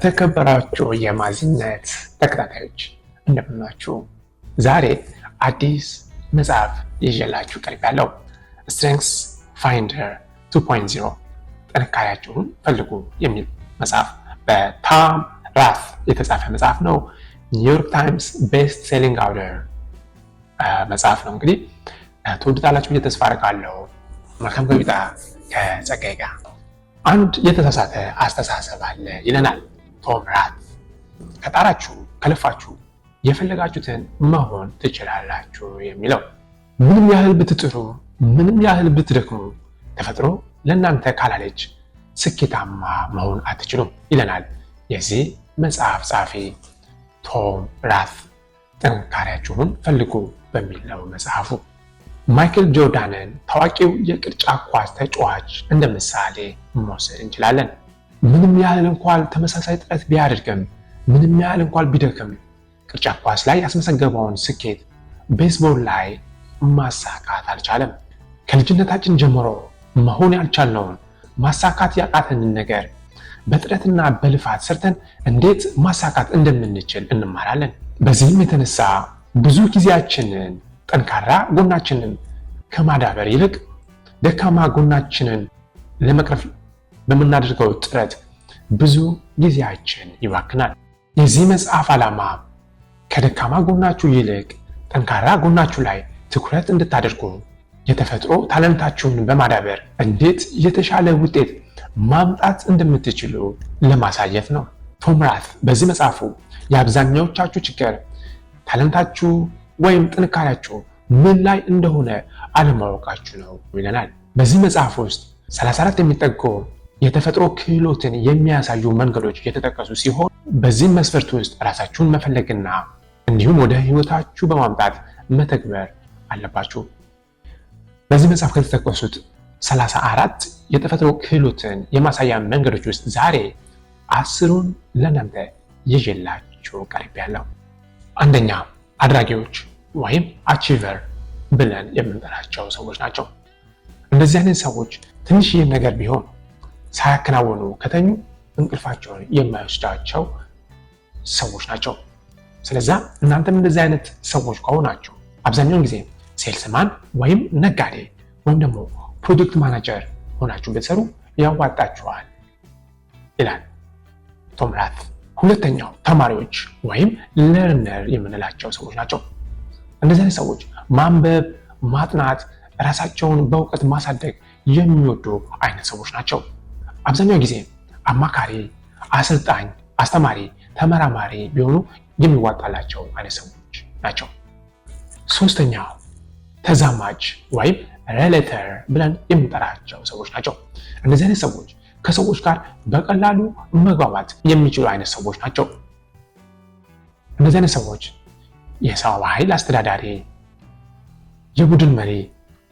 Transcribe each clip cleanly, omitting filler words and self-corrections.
የተከበራችሁ የማዝነት ተከታታዮች እንደምናችሁ። ዛሬ አዲስ መጽሐፍ ይዤላችሁ ቀርቤያለሁ። ስትሬንግዝ ፋይንደር 2.0 ጥንካሬያችሁን ፈልጉ የሚል መጽሐፍ በቶም ራት የተጻፈ መጽሐፍ ነው። ኒውዮርክ ታይምስ ቤስት ሴሊንግ አውተር መጽሐፍ ነው። እንግዲህ ትወዱታላችሁ ብዬ ተስፋ አደርጋለሁ። መልካም ቆይታ ከጸጋዬ ጋር። አንድ የተሳሳተ አስተሳሰብ አለ ይለናል ቶም ራት። ከጣራችሁ ከለፋችሁ የፈለጋችሁትን መሆን ትችላላችሁ የሚለው። ምንም ያህል ብትጥሩ፣ ምንም ያህል ብትደክሙ ተፈጥሮ ለእናንተ ካላለች ስኬታማ መሆን አትችሉም ይለናል የዚህ መጽሐፍ ጸሐፊ ቶም ራት። ጥንካሬያችሁን ፈልጉ በሚለው መጽሐፉ ማይክል ጆርዳንን ታዋቂው የቅርጫት ኳስ ተጫዋች እንደ ምሳሌ መውሰድ እንችላለን። ምንም ያህል እንኳን ተመሳሳይ ጥረት ቢያደርግም፣ ምንም ያህል እንኳን ቢደክም ቅርጫት ኳስ ላይ ያስመዘገበውን ስኬት ቤስቦል ላይ ማሳካት አልቻለም። ከልጅነታችን ጀምሮ መሆን ያልቻልነውን ማሳካት ያቃተንን ነገር በጥረትና በልፋት ሰርተን እንዴት ማሳካት እንደምንችል እንማራለን። በዚህም የተነሳ ብዙ ጊዜያችንን ጠንካራ ጎናችንን ከማዳበር ይልቅ ደካማ ጎናችንን ለመቅረፍ በምናደርገው ጥረት ብዙ ጊዜያችን ይባክናል። የዚህ መጽሐፍ ዓላማ ከደካማ ጎናችሁ ይልቅ ጠንካራ ጎናችሁ ላይ ትኩረት እንድታደርጉ፣ የተፈጥሮ ታለንታችሁን በማዳበር እንዴት የተሻለ ውጤት ማምጣት እንደምትችሉ ለማሳየት ነው። ቶም ራት በዚህ መጽሐፉ የአብዛኛዎቻችሁ ችግር ታለንታችሁ ወይም ጥንካሬያችሁ ምን ላይ እንደሆነ አለማወቃችሁ ነው ይለናል። በዚህ መጽሐፍ ውስጥ 34 የሚጠጉ የተፈጥሮ ክህሎትን የሚያሳዩ መንገዶች የተጠቀሱ ሲሆን በዚህ መስፈርት ውስጥ ራሳችሁን መፈለግና እንዲሁም ወደ ህይወታችሁ በማምጣት መተግበር አለባችሁ። በዚህ መጽሐፍ ከተጠቀሱት 34 የተፈጥሮ ክህሎትን የማሳያ መንገዶች ውስጥ ዛሬ 10ሩን ለእናንተ ይዤላችሁ ቀርቤያለሁ። አንደኛ፣ አድራጊዎች ወይም አቺቨር ብለን የምንጠራቸው ሰዎች ናቸው። እንደዚህ አይነት ሰዎች ትንሽዬ ነገር ቢሆን ሳያከናወኑ ከተኙ እንቅልፋቸውን የማይወስዳቸው ሰዎች ናቸው። ስለዛ እናንተም እንደዚህ አይነት ሰዎች ከሆናችሁ አብዛኛውን ጊዜ ሴልስማን ወይም ነጋዴ ወይም ደግሞ ፕሮጀክት ማናጀር ሆናችሁ ብትሰሩ ያዋጣችኋል ይላል ቶም ራት። ሁለተኛው፣ ተማሪዎች ወይም ለርነር የምንላቸው ሰዎች ናቸው። እንደዚህ አይነት ሰዎች ማንበብ፣ ማጥናት፣ ራሳቸውን በእውቀት ማሳደግ የሚወዱ አይነት ሰዎች ናቸው። አብዛኛው ጊዜ አማካሪ፣ አሰልጣኝ፣ አስተማሪ፣ ተመራማሪ ቢሆኑ የሚዋጣላቸው አይነት ሰዎች ናቸው። ሶስተኛው፣ ተዛማጅ ወይም ሬሌተር ብለን የምንጠራቸው ሰዎች ናቸው። እንደዚህ አይነት ሰዎች ከሰዎች ጋር በቀላሉ መግባባት የሚችሉ አይነት ሰዎች ናቸው። እነዚህ አይነት ሰዎች የሰው ኃይል አስተዳዳሪ፣ የቡድን መሪ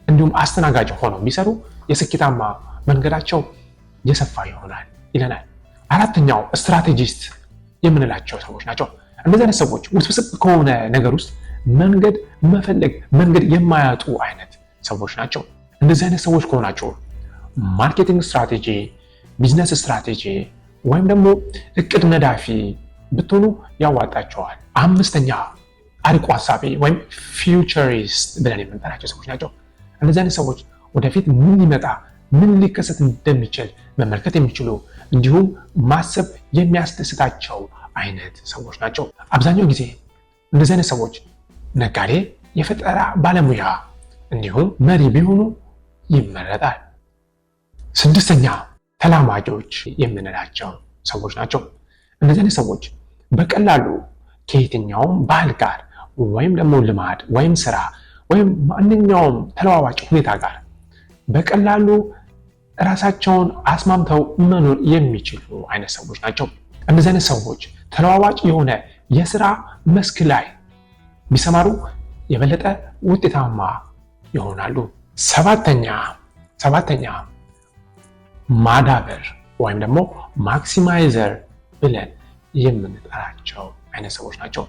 እንዲሁም አስተናጋጅ ሆነው ቢሰሩ የስኬታማ መንገዳቸው የሰፋ ይሆናል ይለናል። አራተኛው፣ ስትራቴጂስት የምንላቸው ሰዎች ናቸው። እነዚህ አይነት ሰዎች ውስብስብ ከሆነ ነገር ውስጥ መንገድ መፈለግ መንገድ የማያጡ አይነት ሰዎች ናቸው። እንደዚህ አይነት ሰዎች ከሆናቸው ማርኬቲንግ ስትራቴጂ፣ ቢዝነስ ስትራቴጂ ወይም ደግሞ እቅድ ነዳፊ ብትሆኑ ያዋጣቸዋል። አምስተኛ፣ አርቆ ሀሳቢ ወይም ፊውቸሪስት ብለን የምንጠራቸው ሰዎች ናቸው። እነዚህ አይነት ሰዎች ወደፊት ምን ሊመጣ ምን ሊከሰት እንደሚችል መመልከት የሚችሉ እንዲሁም ማሰብ የሚያስደስታቸው አይነት ሰዎች ናቸው። አብዛኛው ጊዜ እንደዚህ አይነት ሰዎች ነጋዴ፣ የፈጠራ ባለሙያ እንዲሁም መሪ ቢሆኑ ይመረጣል። ስድስተኛ፣ ተላማጆች የምንላቸው ሰዎች ናቸው። እነዚህ አይነት ሰዎች በቀላሉ ከየትኛውም ባህል ጋር ወይም ደግሞ ልማድ ወይም ስራ ወይም ማንኛውም ተለዋዋጭ ሁኔታ ጋር በቀላሉ ራሳቸውን አስማምተው መኖር የሚችሉ አይነት ሰዎች ናቸው። እነዚህ አይነት ሰዎች ተለዋዋጭ የሆነ የስራ መስክ ላይ ቢሰማሩ የበለጠ ውጤታማ ይሆናሉ። ሰባተኛ ማዳበር ወይም ደግሞ ማክሲማይዘር ብለን የምንጠራቸው አይነት ሰዎች ናቸው።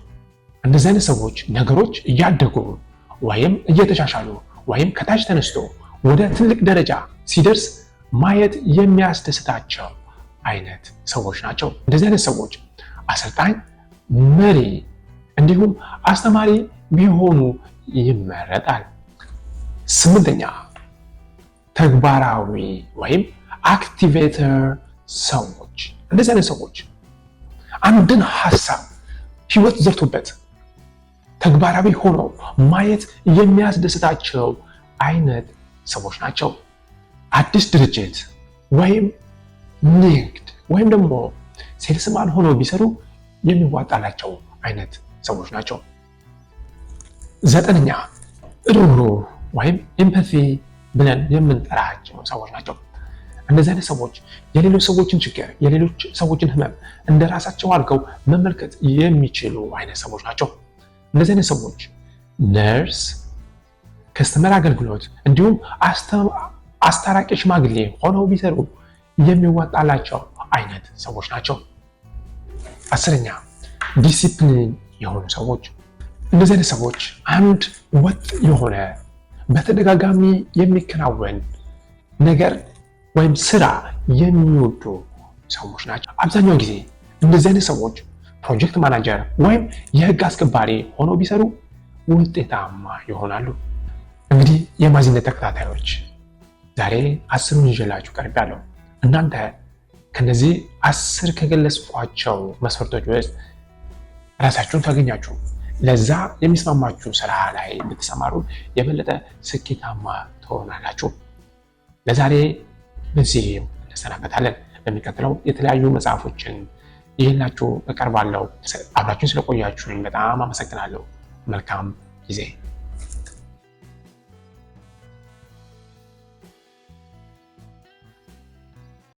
እንደዚህ አይነት ሰዎች ነገሮች እያደጉ ወይም እየተሻሻሉ ወይም ከታች ተነስቶ ወደ ትልቅ ደረጃ ሲደርስ ማየት የሚያስደስታቸው አይነት ሰዎች ናቸው። እንደዚህ አይነት ሰዎች አሰልጣኝ፣ መሪ እንዲሁም አስተማሪ ቢሆኑ ይመረጣል። 8ኛ ተግባራዊ ወይም አክቲቬተር ሰዎች። እንደዚህ አይነት ሰዎች አንድን ሀሳብ ህይወት ዘርቶበት ተግባራዊ ሆኖ ማየት የሚያስደስታቸው አይነት ሰዎች ናቸው። አዲስ ድርጅት ወይም ንግድ ወይም ደግሞ ሴልስማን ሆነው ቢሰሩ የሚዋጣላቸው አይነት ሰዎች ናቸው። 9ኛ ሩህሩህ ወይም ኤምፓቲ ብለን የምንጠራቸው ሰዎች ናቸው። እንደዚህ አይነት ሰዎች የሌሎች ሰዎችን ችግር፣ የሌሎች ሰዎችን ህመም እንደ ራሳቸው አድርገው መመልከት የሚችሉ አይነት ሰዎች ናቸው። እንደዚህ አይነት ሰዎች ነርስ፣ ከስተመር አገልግሎት እንዲሁም አስታራቂ ሽማግሌ ሆነው ቢሰሩ የሚዋጣላቸው አይነት ሰዎች ናቸው። 10ኛ ዲሲፕሊን የሆኑ ሰዎች። እንደዚህ አይነት ሰዎች አንድ ወጥ የሆነ በተደጋጋሚ የሚከናወን ነገር ወይም ስራ የሚወዱ ሰዎች ናቸው። አብዛኛውን ጊዜ እንደዚህ አይነት ሰዎች ፕሮጀክት ማናጀር ወይም የህግ አስከባሪ ሆነው ቢሰሩ ውጤታማ ይሆናሉ። እንግዲህ የማዚነት ተከታታዮች ዛሬ 10ን ይዤላችሁ ቀርቤያለሁ። እናንተ ከነዚህ 10 ከገለጽኳቸው መስፈርቶች ውስጥ ራሳችሁን ካገኛችሁ ለዛ የሚስማማችሁ ስራ ላይ ብትሰማሩ የበለጠ ስኬታማ ትሆናላችሁ። ለዛሬ በዚህ እንሰናበታለን። በሚቀጥለው የተለያዩ መጽሐፎችን ይዤላችሁ እቀርባለሁ። አብራችሁን ስለቆያችሁኝ በጣም አመሰግናለሁ። መልካም ጊዜ